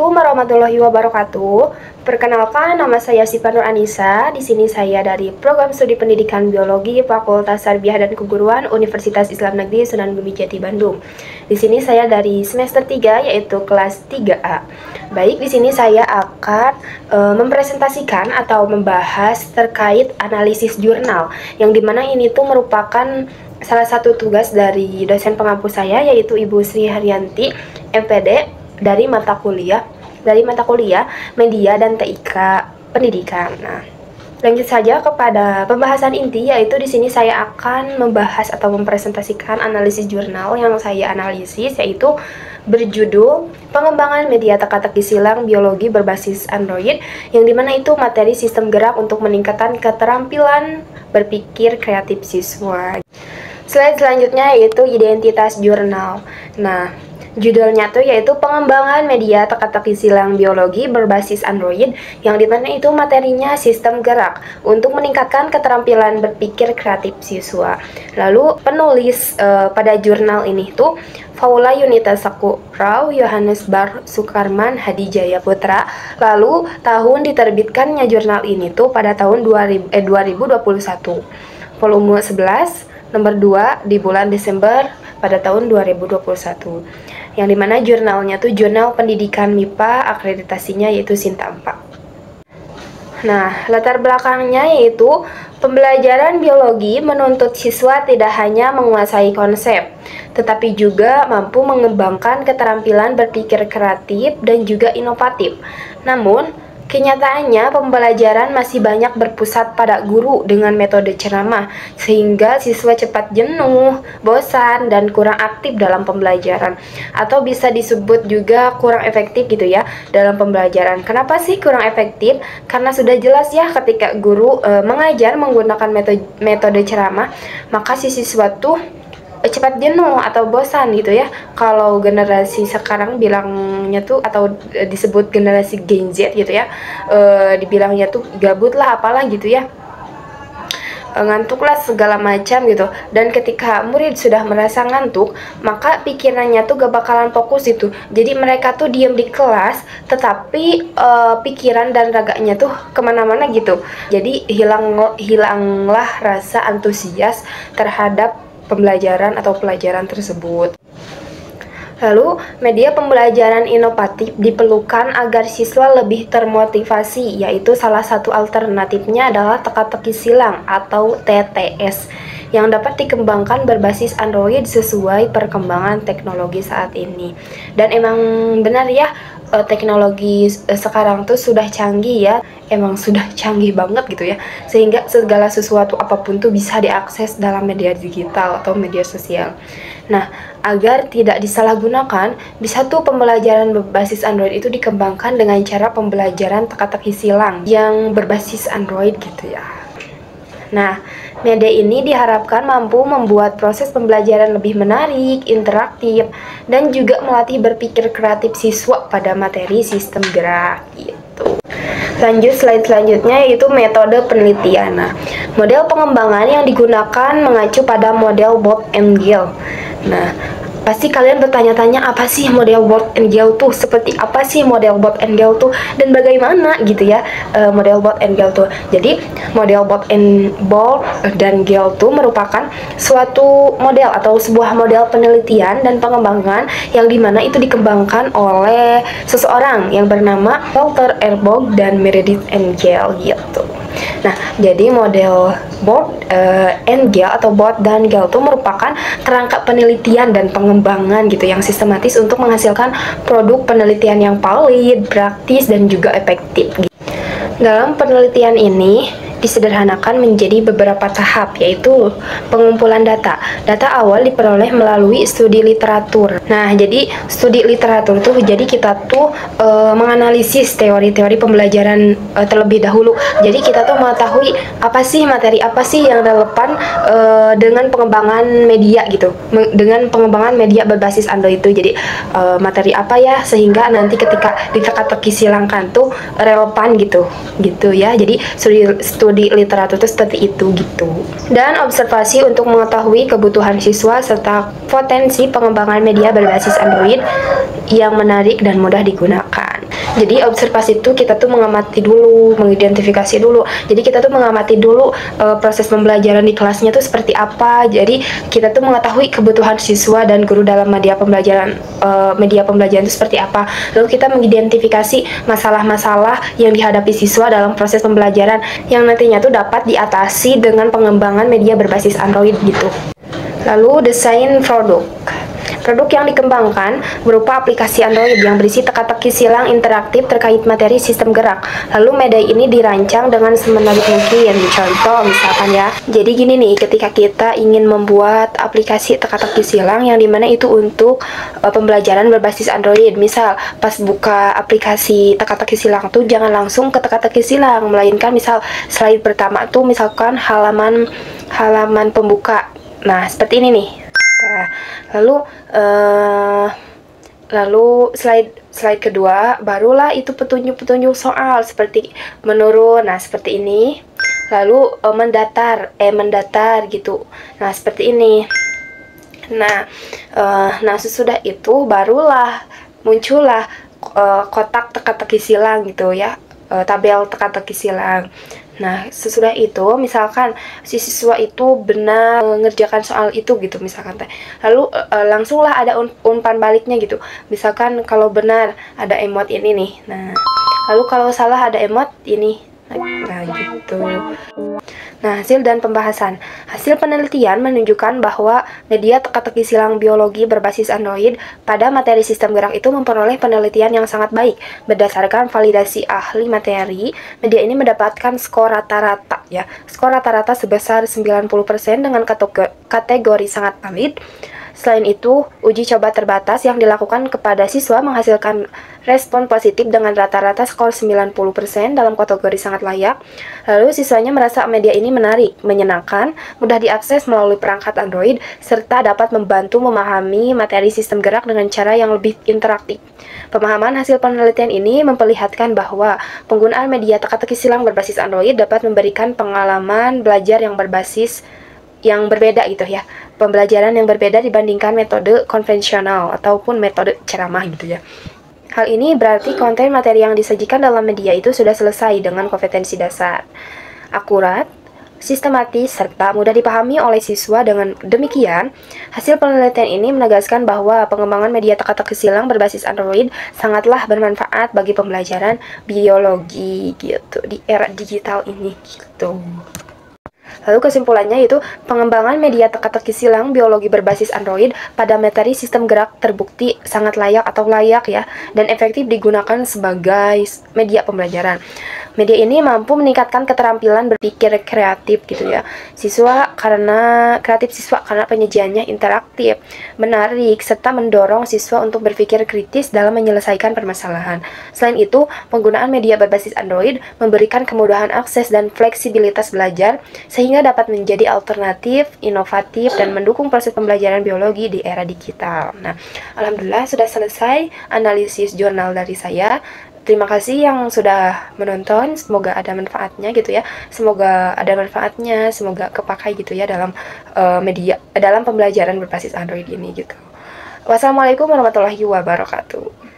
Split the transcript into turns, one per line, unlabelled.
Assalamualaikum warahmatullahi wabarakatuh. Perkenalkan, nama saya Siva Nur Anissa. Di sini saya dari Program Studi Pendidikan Biologi Fakultas Tarbiyah dan Keguruan Universitas Islam Negeri Sunan Gunung Jati Bandung. Di sini saya dari semester 3 yaitu kelas 3A. Baik, di sini saya akan mempresentasikan atau membahas terkait analisis jurnal, yang dimana ini tuh merupakan salah satu tugas dari dosen pengampu saya, yaitu Ibu Sri Haryanti, MPD, dari mata kuliah Media dan TIK Pendidikan. Nah, lanjut saja kepada pembahasan inti, yaitu di sini saya akan membahas atau mempresentasikan analisis jurnal yang saya analisis, yaitu berjudul Pengembangan Media Teka-teki Silang Biologi Berbasis Android, yang dimana itu materi sistem gerak untuk meningkatkan keterampilan berpikir kreatif siswa. Slide selanjutnya yaitu identitas jurnal. Nah, judulnya tuh yaitu Pengembangan Media Teka-teki Silang Biologi Berbasis Android, yang dimana itu materinya sistem gerak untuk meningkatkan keterampilan berpikir kreatif siswa. Lalu penulis pada jurnal ini tuh Paula Yunita Sakurau, Yohanes Bar Sukarman, Hadi Jaya Putra. Lalu tahun diterbitkannya jurnal ini tuh pada tahun 2021, volume 11, nomor 2 di bulan Desember pada tahun 2021, yang dimana jurnalnya tuh Jurnal Pendidikan MIPA, akreditasinya yaitu Sinta 4. Nah, latar belakangnya yaitu pembelajaran biologi menuntut siswa tidak hanya menguasai konsep, tetapi juga mampu mengembangkan keterampilan berpikir kreatif dan juga inovatif. Namun, kenyataannya, pembelajaran masih banyak berpusat pada guru dengan metode ceramah, sehingga siswa cepat jenuh, bosan, dan kurang aktif dalam pembelajaran. Atau bisa disebut juga kurang efektif gitu ya dalam pembelajaran. Kenapa sih kurang efektif? Karena sudah jelas ya, ketika guru mengajar menggunakan metode ceramah, maka si siswa tuh cepat jenuh atau bosan gitu ya. Kalau generasi sekarang bilangnya tuh, atau disebut generasi Gen Z gitu ya, dibilangnya tuh gabut lah apalah gitu ya, ngantuk lah segala macam gitu. Dan ketika murid sudah merasa ngantuk, maka pikirannya tuh gak bakalan fokus itu. Jadi mereka tuh diam di kelas, tetapi pikiran dan raganya tuh kemana-mana gitu. Jadi hilanglah rasa antusias terhadap pembelajaran atau pelajaran tersebut. Lalu, media pembelajaran inovatif diperlukan agar siswa lebih termotivasi, yaitu salah satu alternatifnya adalah teka-teki silang atau TTS, yang dapat dikembangkan berbasis Android sesuai perkembangan teknologi saat ini. Dan emang benar ya, teknologi sekarang tuh sudah canggih ya, emang sudah canggih banget gitu ya, sehingga segala sesuatu apapun tuh bisa diakses dalam media digital atau media sosial. Nah, agar tidak disalahgunakan, bisa tuh pembelajaran berbasis Android itu dikembangkan dengan cara pembelajaran teka-teki silang yang berbasis Android gitu ya. Nah, media ini diharapkan mampu membuat proses pembelajaran lebih menarik, interaktif, dan juga melatih berpikir kreatif siswa pada materi sistem gerak gitu. Lanjut, slide selanjutnya yaitu metode penelitian. Nah, model pengembangan yang digunakan mengacu pada model Bob and Gill. Nah, pasti kalian bertanya-tanya, apa sih model Bob and Gill tuh? Seperti apa sih model Bob and Gill tuh? Dan bagaimana gitu ya model Bob and Gill tuh? Jadi model Bob dan Gill tuh merupakan suatu model atau sebuah model penelitian dan pengembangan yang dimana itu dikembangkan oleh seseorang yang bernama Walter R. Bob dan Meredith N. Gill gitu. Nah, jadi model Bob and Gill atau Bob dan Gill itu merupakan kerangka penelitian dan pengembangan gitu yang sistematis untuk menghasilkan produk penelitian yang valid, praktis, dan juga efektif. Dalam penelitian ini disederhanakan menjadi beberapa tahap, yaitu pengumpulan data. Data awal diperoleh melalui studi literatur. Nah, jadi studi literatur tuh, jadi kita tuh menganalisis teori-teori pembelajaran terlebih dahulu. Jadi kita tuh mengetahui apa sih materi apa sih yang relevan dengan pengembangan media gitu, dengan pengembangan media berbasis Android itu. Jadi materi apa ya, sehingga nanti ketika diteka-teki silangkan tuh relevan gitu ya. Jadi studi literatur itu seperti itu gitu. Dan observasi untuk mengetahui kebutuhan siswa serta potensi pengembangan media berbasis Android yang menarik dan mudah digunakan. Jadi observasi itu kita tuh mengamati dulu, mengidentifikasi dulu. Jadi kita tuh mengamati dulu proses pembelajaran di kelasnya tuh seperti apa. Jadi kita tuh mengetahui kebutuhan siswa dan guru dalam media pembelajaran itu seperti apa. Lalu kita mengidentifikasi masalah-masalah yang dihadapi siswa dalam proses pembelajaran yang nantinya tuh dapat diatasi dengan pengembangan media berbasis Android gitu. Lalu desain produk. Produk yang dikembangkan berupa aplikasi Android yang berisi teka-teki silang interaktif terkait materi sistem gerak. Lalu media ini dirancang dengan semenarik mungkin. Contoh misalkan ya. Jadi gini nih, ketika kita ingin membuat aplikasi teka-teki silang yang dimana itu untuk pembelajaran berbasis Android. Misal pas buka aplikasi teka-teki silang tuh jangan langsung ke teka-teki silang, melainkan misal slide pertama tuh misalkan halaman pembuka. Nah, seperti ini nih. Nah, lalu slide kedua barulah itu petunjuk-petunjuk soal seperti menurun. Nah, seperti ini. Lalu mendatar gitu. Nah, seperti ini. Nah, sesudah itu barulah muncullah kotak teka-teki silang gitu ya. Tabel teka-teki silang. Nah, sesudah itu misalkan si siswa itu benar mengerjakan soal itu gitu misalkan teh. Lalu langsunglah ada umpan baliknya gitu. Misalkan kalau benar ada emot ini nih. Nah, lalu kalau salah ada emot ini. Nah, gitu. Nah, hasil dan pembahasan. Hasil penelitian menunjukkan bahwa media teka-teki silang biologi berbasis Android pada materi sistem gerak itu memperoleh penelitian yang sangat baik. Berdasarkan validasi ahli materi, media ini mendapatkan skor rata-rata ya. Skor rata-rata sebesar 90% dengan kategori sangat valid. Selain itu, uji coba terbatas yang dilakukan kepada siswa menghasilkan respon positif dengan rata-rata skor 90% dalam kategori sangat layak. Lalu siswanya merasa media ini menarik, menyenangkan, mudah diakses melalui perangkat Android, serta dapat membantu memahami materi sistem gerak dengan cara yang lebih interaktif. Pemahaman hasil penelitian ini memperlihatkan bahwa penggunaan media teka-teki silang berbasis Android dapat memberikan pengalaman belajar yang berbeda gitu ya, pembelajaran yang berbeda dibandingkan metode konvensional ataupun metode ceramah gitu ya. Hal ini berarti konten materi yang disajikan dalam media itu sudah selesai dengan kompetensi dasar, akurat, sistematis, serta mudah dipahami oleh siswa. Dengan demikian, hasil penelitian ini menegaskan bahwa pengembangan media teka-teki silang berbasis Android sangatlah bermanfaat bagi pembelajaran biologi gitu di era digital ini gitu. Lalu kesimpulannya yaitu pengembangan media teka-teki silang biologi berbasis Android pada materi sistem gerak terbukti sangat layak ya dan efektif digunakan sebagai media pembelajaran. Media ini mampu meningkatkan keterampilan berpikir kreatif gitu ya. Siswa karena penyajiannya interaktif, menarik serta mendorong siswa untuk berpikir kritis dalam menyelesaikan permasalahan. Selain itu, penggunaan media berbasis Android memberikan kemudahan akses dan fleksibilitas belajar sehingga dapat menjadi alternatif, inovatif, dan mendukung proses pembelajaran biologi di era digital. Nah, alhamdulillah sudah selesai analisis jurnal dari saya. Terima kasih yang sudah menonton, semoga ada manfaatnya gitu ya. Semoga ada manfaatnya, semoga kepakai gitu ya dalam dalam pembelajaran berbasis Android ini gitu. Wassalamualaikum warahmatullahi wabarakatuh.